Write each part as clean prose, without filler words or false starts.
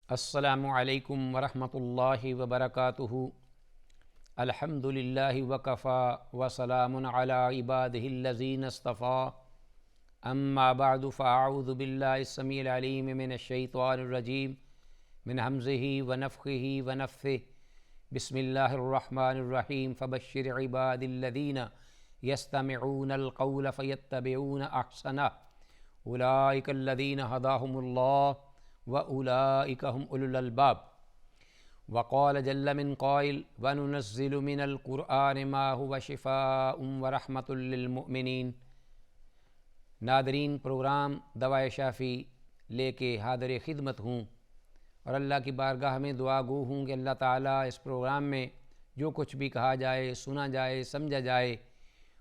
السلام علیکم ورحمۃ اللہ وبرکاتہ۔ الحمد للہ وکفی وسلام علی عبادہ الذین اصطفی، اما بعد فاعوذ باللہ السمیع العلیم من الشیطان الرجیم من ہمزہ ونفخہ ونفثہ۔ بسم اللہ الرحمن الرحیم۔ فبشر عباد الذین یستمعون القول فیتبعون احسنہ، اولئک الذین ھداھم اللہ وَأُولَئِكَ هُمْ أُولُو الْأَلْبَابِ۔ وَقَالَ جَلَّ مِنْ قَائِلٍ وَنُنَزِّلُ مِنَ الْقُرْآنِ مَا هُوَ شِفَاءٌ وَرَحْمَةٌ لِّلْمُؤْمِنِينَ۔ ناظرین، پروگرام دوائے شافی لے کے حاضر خدمت ہوں اور اللہ کی بارگاہ میں دعا گو ہوں کہ اللہ تعالیٰ اس پروگرام میں جو کچھ بھی کہا جائے، سنا جائے، سمجھا جائے،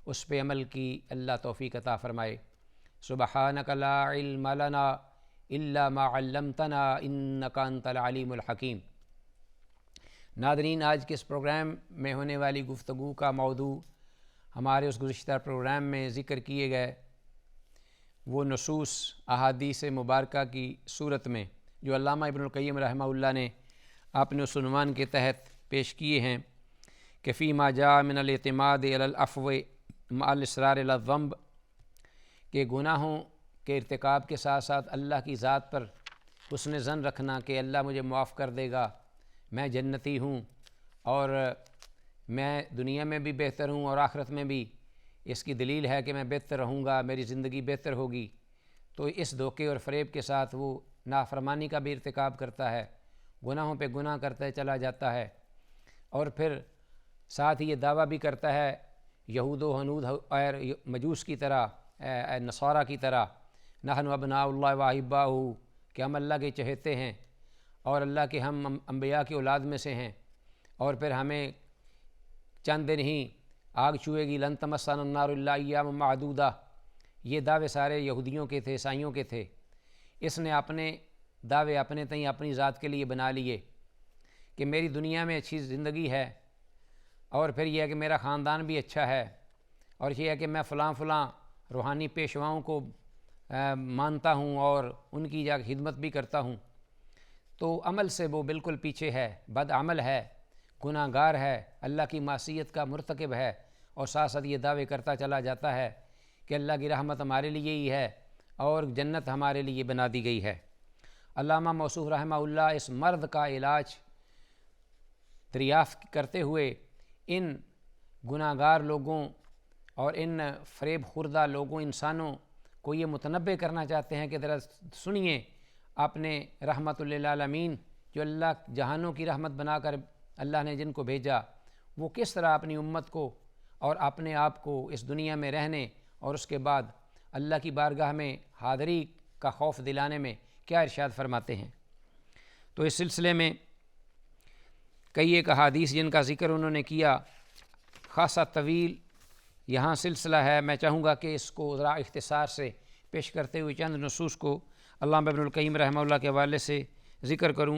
اس پہ عمل کی اللہ توفیق عطا فرمائے۔ سبحانک لا علم لنا الا ما علمتنا انک انت العلیم الحکیم۔ ناظرین، آج کے اس پروگرام میں ہونے والی گفتگو کا موضوع ہمارے اس گزشتہ پروگرام میں ذکر کیے گئے وہ نصوص احادیث مبارکہ کی صورت میں جو علامہ ابن القیم رحمہ اللہ نے اپنے اس عنوان کے تحت پیش کیے ہیں کہ فیما جاء من الاعتماد علی العفو مع الاصرار علی الذنب، کہ گناہوں کے ارتکاب کے ساتھ ساتھ اللہ کی ذات پر حسن ظن رکھنا کہ اللہ مجھے معاف کر دے گا، میں جنتی ہوں اور میں دنیا میں بھی بہتر ہوں اور آخرت میں بھی اس کی دلیل ہے کہ میں بہتر رہوں گا، میری زندگی بہتر ہوگی۔ تو اس دھوکے اور فریب کے ساتھ وہ نافرمانی کا بھی ارتکاب کرتا ہے، گناہوں پہ گناہ کرتا چلا جاتا ہے، اور پھر ساتھ ہی یہ دعویٰ بھی کرتا ہے یہود و ہنود اور مجوس کی طرح، نصارہ کی طرح، نحن ابناء اللہ واحباہ، کہ ہم اللہ کے چہیتے ہیں اور اللہ کے ہم انبیاء کی اولاد میں سے ہیں، اور پھر ہمیں چند دن ہی آگ چھوئے گی، لن تمسنا النار الا ایاما معدودہ۔ یہ دعوے سارے یہودیوں کے تھے، عیسائیوں کے تھے۔ اس نے اپنے دعوے اپنے تئیں اپنی ذات کے لیے بنا لیے کہ میری دنیا میں اچھی زندگی ہے، اور پھر یہ ہے کہ میرا خاندان بھی اچھا ہے، اور یہ ہے کہ میں فلاں روحانی پیشواؤں کو مانتا ہوں اور ان کی جا خدمت بھی کرتا ہوں۔ تو عمل سے وہ بالکل پیچھے ہے، بد عمل ہے، گناہ گار ہے، اللہ کی معصیت کا مرتکب ہے، اور ساتھ ساتھ یہ دعوے کرتا چلا جاتا ہے کہ اللہ کی رحمت ہمارے لیے ہی ہے اور جنت ہمارے لیے بنا دی گئی ہے۔ علامہ موصوف رحمہ اللہ اس مرض کا علاج دریافت کرتے ہوئے ان گناہ گار لوگوں اور ان فریب خوردہ لوگوں، انسانوں کو یہ متنبہ کرنا چاہتے ہیں کہ ذرا سنیے اپنے رحمت للعالمین، جو اللہ جہانوں کی رحمت بنا کر اللہ نے جن کو بھیجا، وہ کس طرح اپنی امت کو اور اپنے آپ کو اس دنیا میں رہنے اور اس کے بعد اللہ کی بارگاہ میں حاضری کا خوف دلانے میں کیا ارشاد فرماتے ہیں۔ تو اس سلسلے میں کئی ایک احادیث جن کا ذکر انہوں نے کیا، خاصا طویل یہاں سلسلہ ہے، میں چاہوں گا کہ اس کو ذرا اختصار سے پیش کرتے ہوئے چند نصوص کو علامہ ابن القیم رحمہ اللہ کے حوالے سے ذکر کروں۔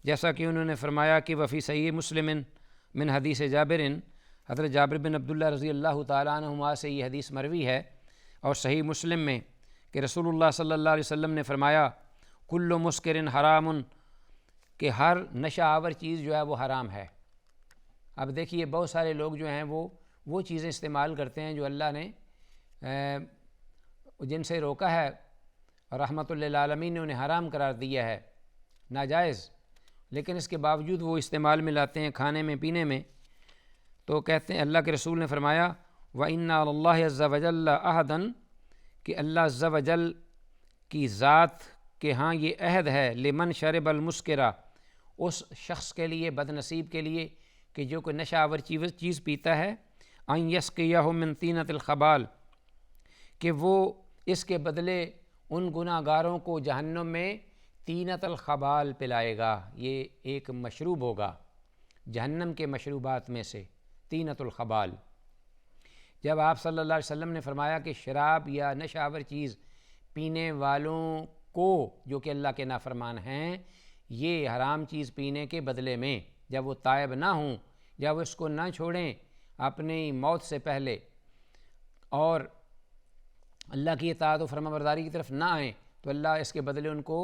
جیسا کہ انہوں نے فرمایا کہ وفی صحیح مسلم من حدیث جابر، حضرت جابر بن عبداللہ رضی اللہ تعالیٰ عنہما سے یہ حدیث مروی ہے اور صحیح مسلم میں کہ رسول اللہ صلی اللہ علیہ وسلم نے فرمایا کل مسکر حرام، کہ ہر نشہ آور چیز جو ہے وہ حرام ہے۔ اب دیکھیے بہت سارے لوگ جو ہیں وہ چیزیں استعمال کرتے ہیں جو اللہ نے جن سے روکا ہے اور رحمت للعالمین نے انہیں حرام قرار دیا ہے، ناجائز، لیکن اس کے باوجود وہ استعمال میں لاتے ہیں کھانے میں پینے میں۔ تو کہتے ہیں اللہ کے رسول نے فرمایا وَإِنَّ عَلَى اللَّهِ عَزَّ وَجَلَّ عَهْدًا، کہ اللہ عز و جل کی ذات کے ہاں یہ عہد ہے لمن شرب المسکرہ، اس شخص کے لیے، بد نصیب کے لیے کہ جو کوئی نشہ آور چیز پیتا ہے، ان یسقیہ من طینۃ الخبال، کہ وہ اس کے بدلے ان گناہ گاروں کو جہنم میں طینۃ الخبال پلائے گا۔ یہ ایک مشروب ہوگا جہنم کے مشروبات میں سے، طینۃ الخبال۔ جب آپ صلی اللہ علیہ وسلم نے فرمایا کہ شراب یا نشہ آور چیز پینے والوں کو جو کہ اللہ کے نافرمان ہیں، یہ حرام چیز پینے کے بدلے میں جب وہ تائب نہ ہوں، جب وہ اس کو نہ چھوڑیں اپنی موت سے پہلے اور اللہ کی اطاعت و فرما برداری کی طرف نہ آئیں، تو اللہ اس کے بدلے ان کو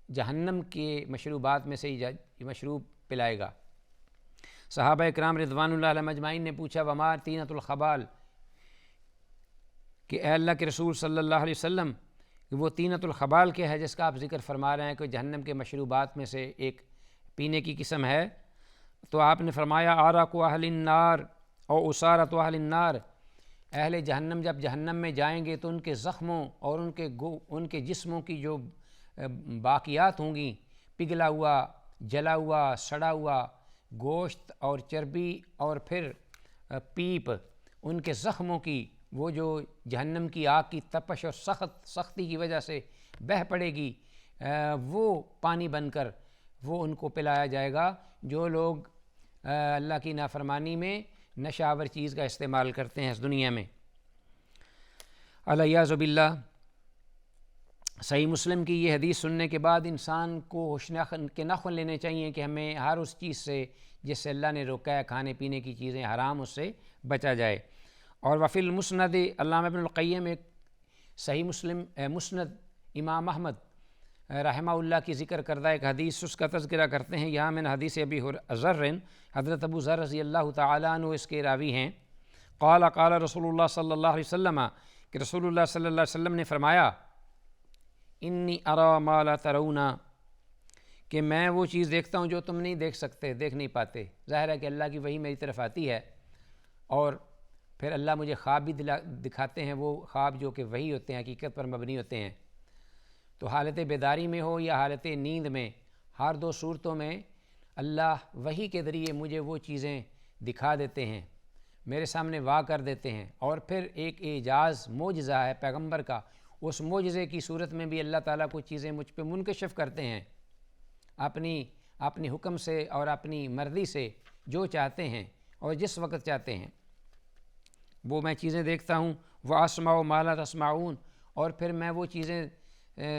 جہنم کے مشروبات میں سے یہ مشروب پلائے گا۔ صحابہ اکرام رضوان اللہ علیہم اجمعین نے پوچھا وما طینۃ الخبال، کہ اے اللہ کے رسول صلی اللہ علیہ وسلم وہ طینۃ الخبال کیا ہے جس کا آپ ذکر فرما رہے ہیں کہ جہنم کے مشروبات میں سے ایک پینے کی قسم ہے؟ تو آپ نے فرمایا عرق اہل النار او اسارۃ اہل النار، اہل جہنم جب جہنم میں جائیں گے تو ان کے زخموں اور ان کے جسموں کی جو باقیات ہوں گی، پگھلا ہوا، جلا ہوا، سڑا ہوا گوشت اور چربی اور پھر پیپ، ان کے زخموں کی وہ جو جہنم کی آگ کی تپش اور سختی کی وجہ سے بہہ پڑے گی، وہ پانی بن کر وہ ان کو پلایا جائے گا جو لوگ اللہ کی نافرمانی میں نشہ آور چیز کا استعمال کرتے ہیں اس دنیا میں۔ الیاذ باللہ۔ صحیح مسلم کی یہ حدیث سننے کے بعد انسان کو ہوش کے نخل لینے چاہیے کہ ہمیں ہر اس چیز سے جس سے اللہ نے روکا ہے، کھانے پینے کی چیزیں حرام، اس سے بچا جائے۔ اور وفی المسند، علامہ ابن القیم ایک صحیح مسند امام احمد رحمہ اللہ کی ذکر کردہ ایک حدیث اس کا تذکرہ کرتے ہیں۔ یہاں من حدیث ابی ذر، حضرت ابو ذر رضی اللہ تعالیٰ عنہ اس کے راوی ہیں، قال رسول اللہ صلی اللہ علیہ وسلم، کہ رسول اللہ صلی اللہ علیہ وسلم نے فرمایا انی ارا ما لا ترون، کہ میں وہ چیز دیکھتا ہوں جو تم نہیں دیکھ سکتے، دیکھ نہیں پاتے۔ ظاہر ہے کہ اللہ کی وحی میری طرف آتی ہے اور پھر اللہ مجھے خواب بھی دکھاتے ہیں، وہ خواب جو کہ وحی ہوتے ہیں، حقیقت پر مبنی ہوتے ہیں۔ تو حالت بیداری میں ہو یا حالت نیند میں، ہر دو صورتوں میں اللہ وحی کے ذریعے مجھے وہ چیزیں دکھا دیتے ہیں، میرے سامنے واقع کر دیتے ہیں۔ اور پھر ایک اعجاز معجزہ ہے پیغمبر کا، اس معجزے کی صورت میں بھی اللہ تعالیٰ کو چیزیں مجھ پہ منکشف کرتے ہیں اپنی حکم سے اور اپنی مرضی سے، جو چاہتے ہیں اور جس وقت چاہتے ہیں وہ میں چیزیں دیکھتا ہوں۔ وَأَسْمَعُ مَا لَا تَسْمَعُونَ، اور پھر میں وہ چیزیں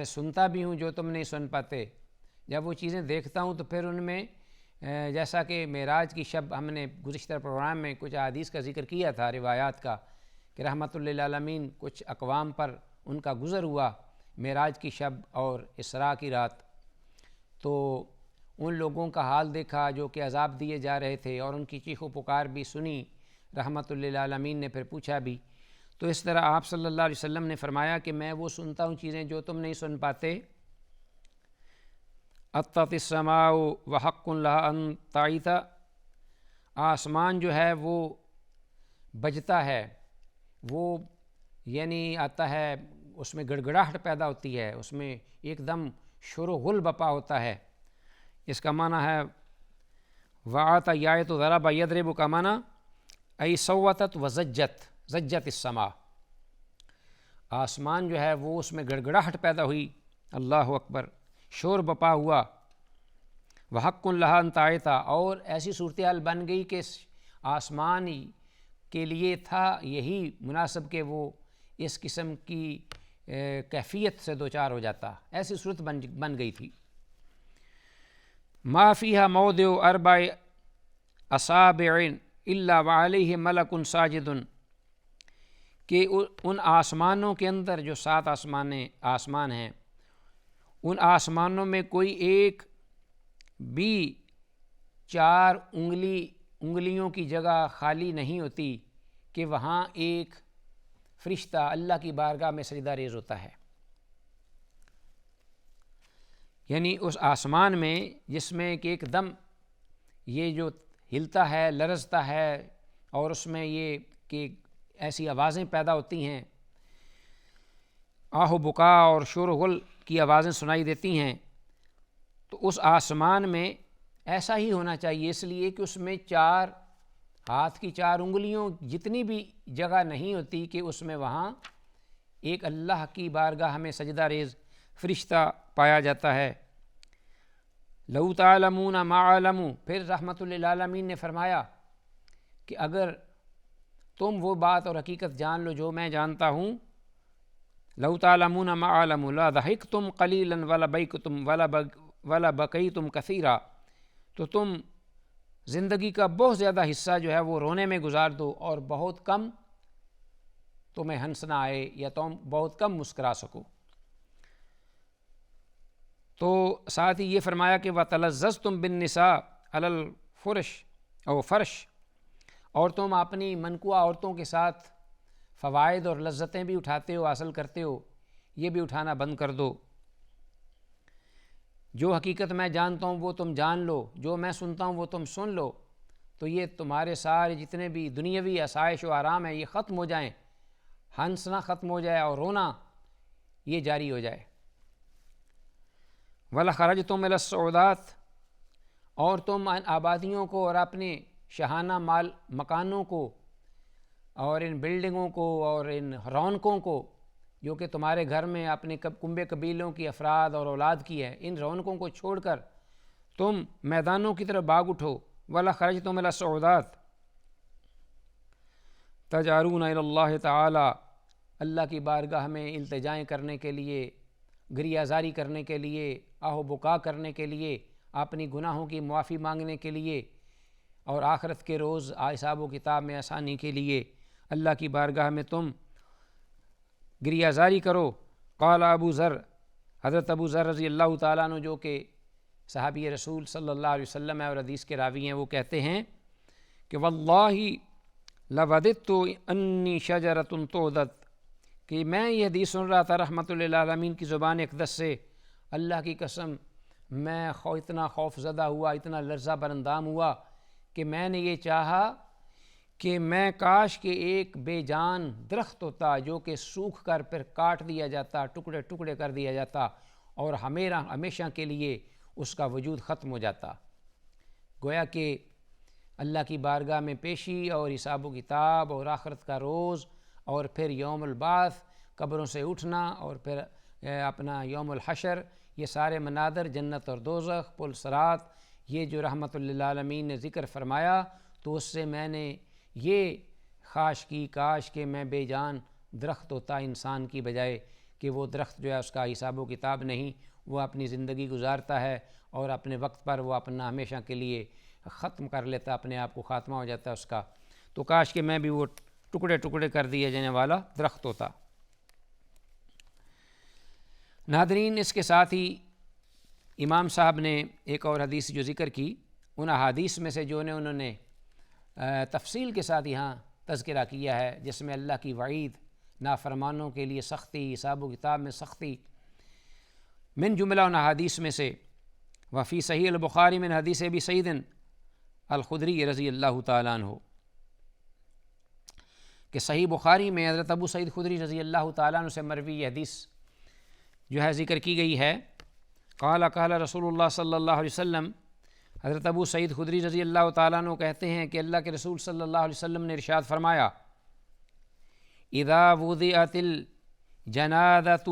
سنتا بھی ہوں جو تم نہیں سن پاتے۔ جب وہ چیزیں دیکھتا ہوں تو پھر ان میں جیسا کہ معراج کی شب ہم نے گزشتہ پروگرام میں کچھ احادیث کا ذکر کیا تھا، روایات کا، کہ رحمت للعالمین کچھ اقوام پر ان کا گزر ہوا معراج کی شب اور اسراء کی رات، تو ان لوگوں کا حال دیکھا جو کہ عذاب دیے جا رہے تھے، اور ان کی چیخ و پکار بھی سنی رحمت للعالمین نے، پھر پوچھا بھی۔ تو اس طرح آپ صلی اللہ علیہ وسلم نے فرمایا کہ میں وہ سنتا ہوں چیزیں جو تم نہیں سن پاتے۔ اطت السماء وحق لها ان تعیت، آسمان جو ہے وہ بجتا ہے، وہ یعنی آتا ہے، اس میں گڑگڑاہٹ پیدا ہوتی ہے، اس میں ایک دم شور و غل بپا ہوتا ہے۔ اس کا معنی ہے وعات یایت ضرب یضرب کا معنی ای صوتت و زجت السماء، آسمان جو ہے وہ اس میں گڑگڑاہٹ پیدا ہوئی، اللہ اکبر، شور بپا ہوا۔ وحق لہا ان تعیت، اور ایسی صورتحال بن گئی کہ آسمان کے لیے تھا یہی مناسب کہ وہ اس قسم کی کیفیت سے دوچار ہو جاتا، ایسی صورت بن گئی تھی۔ ما فیہا موضع اربع اصابع الا وعلیہ ملک ساجد، کہ ان آسمانوں کے اندر جو 7 آسمان ہیں، ان آسمانوں میں کوئی ایک بھی 4 انگلیوں کی جگہ خالی نہیں ہوتی کہ وہاں ایک فرشتہ اللہ کی بارگاہ میں سجدہ ریز ہوتا ہے۔ یعنی اس آسمان میں جس میں کہ ایک دم یہ جو ہلتا ہے، لرزتا ہے، اور اس میں یہ کہ ایسی آوازیں پیدا ہوتی ہیں، آہ و بکا اور شور و غل کی آوازیں سنائی دیتی ہیں، تو اس آسمان میں ایسا ہی ہونا چاہیے، اس لیے کہ اس میں 4 ہاتھ کی 4 انگلیوں جتنی بھی جگہ نہیں ہوتی کہ اس میں وہاں ایک اللہ کی بارگاہ میں سجدہ ریز فرشتہ پایا جاتا ہے۔ لو تعلمون ما علموا، پھر رحمت للعالمین نے فرمایا کہ اگر تم وہ بات اور حقیقت جان لو جو میں جانتا ہوں، لو تعلمون ما علموا لا ضحکتم قلیلا ولا بیکتم ولا بکیتم کثیرا، تو تم زندگی کا بہت زیادہ حصہ جو ہے وہ رونے میں گزار دو اور بہت کم تمہیں ہنسنا آئے یا تم بہت کم مسکرا سکو۔ تو ساتھ ہی یہ فرمایا کہ وَتَلَزَّزْتُمْ بِالنِّسَاءِ عَلَى الْفُرُشِ او فرش، اور تم اپنی منکوہ عورتوں کے ساتھ فوائد اور لذتیں بھی اٹھاتے ہو، حاصل کرتے ہو، یہ بھی اٹھانا بند کر دو۔ جو حقیقت میں جانتا ہوں وہ تم جان لو، جو میں سنتا ہوں وہ تم سن لو، تو یہ تمہارے سارے جتنے بھی دنیاوی آسائش و آرام ہیں یہ ختم ہو جائیں، ہنسنا ختم ہو جائے اور رونا یہ جاری ہو جائے۔ وَلَخَرَجْتُمْ إِلَى الصُّعُودَاتِ، اور تم ان آبادیوں کو اور اپنے شاہانہ مکانوں کو اور ان بلڈنگوں کو اور ان رونقوں کو جو کہ تمہارے گھر میں اپنے کنبے قبیلوں کی افراد اور اولاد کی ہے، ان رونقوں کو چھوڑ کر تم میدانوں کی طرف بھاگ اٹھو۔ وَلَخَرَجْتُمْ إِلَى الصُّعُودَاتِ تَجْأَرُونَ إِلَى اللَّهِ تَعَالَى، اللہ کی بارگاہ میں التجائیں کرنے کے لیے، گریہ زاری کرنے کے لیے، آہ و بکا کرنے کے لیے، اپنی گناہوں کی معافی مانگنے کے لیے، اور آخرت کے روز حساب و کتاب میں آسانی کے لیے اللہ کی بارگاہ میں تم گریہ زاری کرو۔ قال ابو ذر، حضرت ابو ذر رضی اللہ تعالیٰ عنہ جو کہ صحابی رسول صلی اللہ علیہ وسلم ہے اور حدیث کے راوی ہیں، وہ کہتے ہیں کہ واللہ لوددت انی شجرۃ تعضد، کہ میں یہ حدیث سن رہا تھا رحمۃ للعالمین کی زبان اقدس سے، اللہ کی قسم میں اتنا خوف زدہ ہوا، اتنا لرزہ برندام ہوا کہ میں نے یہ چاہا کہ میں کاش کہ ایک بے جان درخت ہوتا جو کہ سوکھ کر پھر کاٹ دیا جاتا، ٹکڑے ٹکڑے کر دیا جاتا اور ہمیشہ کے لیے اس کا وجود ختم ہو جاتا۔ گویا کہ اللہ کی بارگاہ میں پیشی اور حساب و کتاب اور آخرت کا روز اور پھر یوم البعث، قبروں سے اٹھنا اور پھر اپنا یوم الحشر، یہ سارے مناظر، جنت اور دوزخ، پل صراط، یہ جو رحمت للعالمین نے ذکر فرمایا، تو اس سے میں نے یہ خواہش کی کاش کہ میں بے جان درخت ہوتا انسان کی بجائے، کہ وہ درخت جو ہے اس کا حساب و کتاب نہیں، وہ اپنی زندگی گزارتا ہے اور اپنے وقت پر وہ اپنا ہمیشہ کے لیے ختم کر لیتا، اپنے آپ کو خاتمہ ہو جاتا ہے اس کا، تو کاش کہ میں بھی وہ ٹکڑے ٹکڑے کر دیے جانے والا درخت ہوتا۔ ناظرین، اس کے ساتھ ہی امام صاحب نے ایک اور حدیث جو ذکر کی، ان احادیث میں سے جو انہوں نے تفصیل کے ساتھ یہاں تذکرہ کیا ہے، جس میں اللہ کی وعید، نافرمانوں کے لیے سختی، حساب و کتاب میں سختی، من جملہ ان احادیث میں سے وفی صحیح البخاری من حدیث ابی سعید الخدری رضی اللہ تعالیٰ عنہ، کہ صحیح بخاری میں حضرت ابو سعید خدری رضی اللہ تعالیٰ عنہ سے مروی یہ حدیث جو ہے ذکر کی گئی ہے۔ قال رسول اللہ صلی اللہ علیہ وسلم، حضرت ابو سعید خدری رضی اللہ تعالیٰ عنہ کہتے ہیں کہ اللہ کے رسول صلی اللہ علیہ وسلم نے ارشاد فرمایا، اذا وضعت الجنازۃ،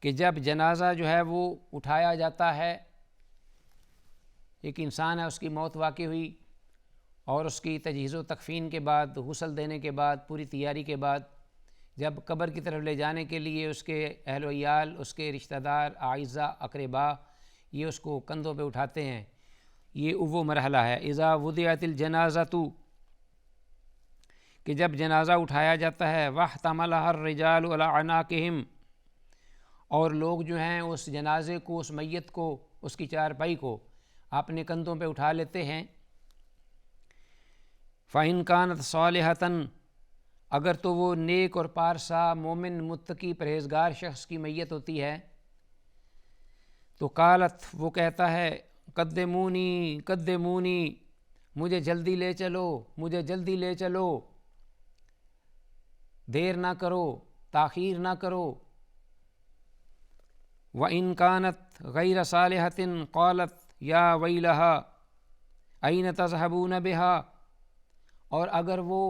کہ جب جنازہ جو ہے وہ اٹھایا جاتا ہے، ایک انسان ہے اس کی موت واقع ہوئی اور اس کی تجہیز و تکفین کے بعد، غسل دینے کے بعد، پوری تیاری کے بعد، جب قبر کی طرف لے جانے کے لیے اس کے اہل و عیال، اس کے رشتہ دار، اعزاء، اقرباء، یہ اس کو کندھوں پہ اٹھاتے ہیں، یہ وہ مرحلہ ہے اذا وضعت الجنازۃ، کہ جب جنازہ اٹھایا جاتا ہے، واحتملها الرجال علی اعناقہم، اور لوگ جو ہیں اس جنازے کو، اس میت کو، اس کی چارپائی کو اپنے کندھوں پہ اٹھا لیتے ہیں، فَإِن كَانَتْ صَالِحَةً، اگر تو وہ نیک اور پارسا، مومن، متقی، پرہیزگار شخص کی میت ہوتی ہے، تو قالت، وہ کہتا ہے، قدمونی قدمونی، مجھے جلدی لے چلو، مجھے جلدی لے چلو، دیر نہ کرو، تاخیر نہ کرو۔ وَإِن كَانَتْ غَيْرَ صَالِحَةٍ قَالَتْ يَا وَيْلَهَا أَيْنَ تَذْهَبُونَ بِهَا، اور اگر وہ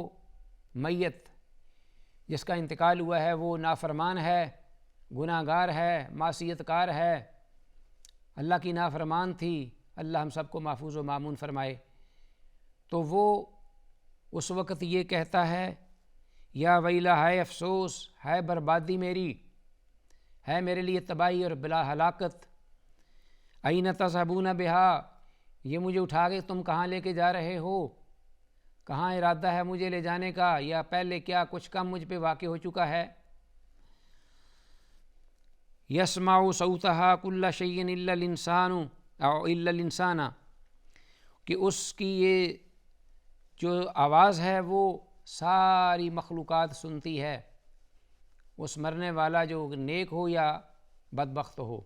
میت جس کا انتقال ہوا ہے وہ نافرمان ہے، گناہ گار ہے، معصیت کار ہے، اللہ کی نافرمان تھی، اللہ ہم سب کو محفوظ و مامون فرمائے، تو وہ اس وقت یہ کہتا ہے، یا ویلہ، ہے افسوس، ہے بربادی میری، ہے میرے لیے تباہی اور بلا ہلاکت، این تذہبون بہا، یہ مجھے اٹھا کے تم کہاں لے کے جا رہے ہو، کہاں ارادہ ہے مجھے لے جانے کا، یا پہلے کیا کچھ کم مجھ پہ واقع ہو چکا ہے۔ یسمع صوتها کل شیء الا الانسان او الا الانسان، کہ اس کی یہ جو آواز ہے وہ ساری مخلوقات سنتی ہے، اس مرنے والا جو نیک ہو یا بدبخت ہو،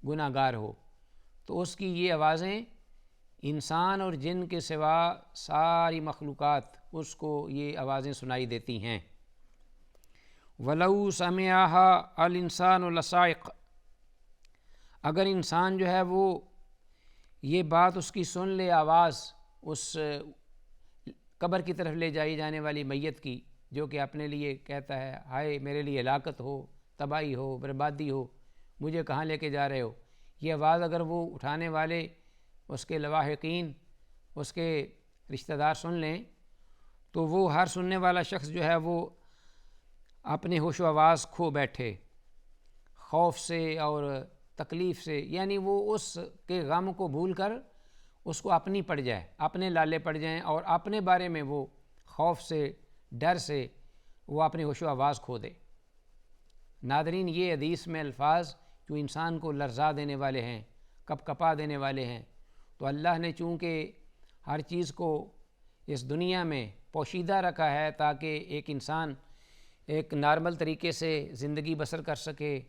گناہ گار ہو، تو اس کی یہ آوازیں انسان اور جن کے سوا ساری مخلوقات اس کو یہ آوازیں سنائی دیتی ہیں۔ وَلَوْ سَمِعَهَا الْإِنسَانُ لَصَعِقَ، اگر انسان جو ہے وہ یہ بات اس کی سن لے، آواز اس قبر کی طرف لے جائی جانے والی میت کی، جو کہ اپنے لیے کہتا ہے ہائے میرے لیے ہلاکت ہو، تباہی ہو، بربادی ہو، مجھے کہاں لے کے جا رہے ہو، یہ آواز اگر وہ اٹھانے والے اس کے لواحقین، اس کے رشتہ دار سن لیں، تو وہ ہر سننے والا شخص جو ہے وہ اپنے ہوش و آواز کھو بیٹھے، خوف سے اور تکلیف سے، یعنی وہ اس کے غم کو بھول کر اس کو اپنی پڑ جائے، اپنے لالے پڑ جائیں، اور اپنے بارے میں وہ خوف سے، ڈر سے وہ اپنے ہوش و آواز کھو دے۔ ناظرین، یہ حدیث میں الفاظ جو انسان کو لرزا دینے والے ہیں، کپ کپا دینے والے ہیں، تو اللہ نے چونکہ ہر چیز کو اس دنیا میں پوشیدہ رکھا ہے تاکہ ایک انسان ایک نارمل طریقے سے زندگی بسر کر سکے،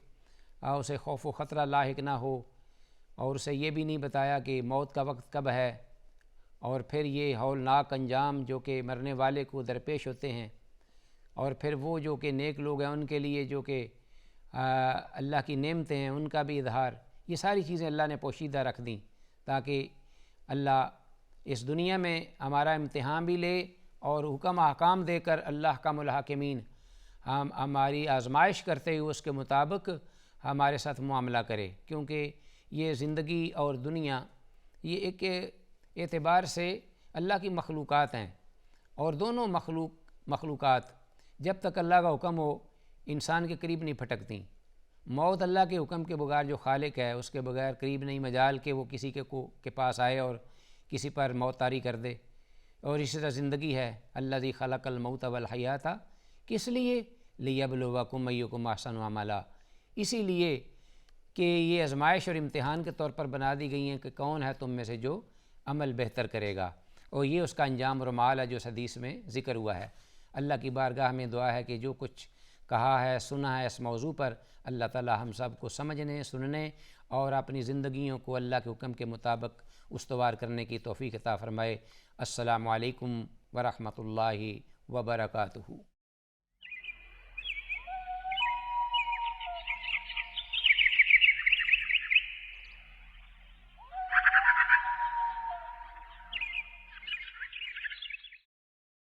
اسے خوف و خطرہ لاحق نہ ہو، اور اسے یہ بھی نہیں بتایا کہ موت کا وقت کب ہے، اور پھر یہ ہولناک انجام جو کہ مرنے والے کو درپیش ہوتے ہیں، اور پھر وہ جو کہ نیک لوگ ہیں ان کے لیے جو کہ اللہ کی نعمتیں ہیں ان کا بھی اظہار، یہ ساری چیزیں اللہ نے پوشیدہ رکھ دیں تاکہ اللہ اس دنیا میں ہمارا امتحان بھی لے اور حکم احکام دے کر اللہ کا الحاکمین ہماری آزمائش کرتے ہوئے اس کے مطابق ہمارے ساتھ معاملہ کرے، کیونکہ یہ زندگی اور دنیا یہ ایک اعتبار سے اللہ کی مخلوقات ہیں، اور دونوں مخلوقات جب تک اللہ کا حکم ہو انسان کے قریب نہیں پھٹکتیں۔ موت اللہ کے حکم کے بغیر جو خالق ہے اس کے بغیر قریب نہیں مجال کہ وہ کسی کے پاس آئے اور کسی پر موت طاری کر دے، اور اسی طرح زندگی ہے، الذی خلق الموت والحیات، کس لیے؟ لیبلوکم ایکم احسن عملا، اسی لیے کہ یہ آزمائش اور امتحان کے طور پر بنا دی گئی ہیں کہ کون ہے تم میں سے جو عمل بہتر کرے گا، اور یہ اس کا انجام اور مال ہے جو اس حدیث میں ذکر ہوا ہے۔ اللہ کی بارگاہ میں دعا ہے کہ جو کچھ کہا ہے، سنا ہے اس موضوع پر، اللہ تعالی ہم سب کو سمجھنے، سننے اور اپنی زندگیوں کو اللہ کے حکم کے مطابق استوار کرنے کی توفیق عطا فرمائے۔ السلام علیکم ورحمۃ اللہ وبرکاتہ۔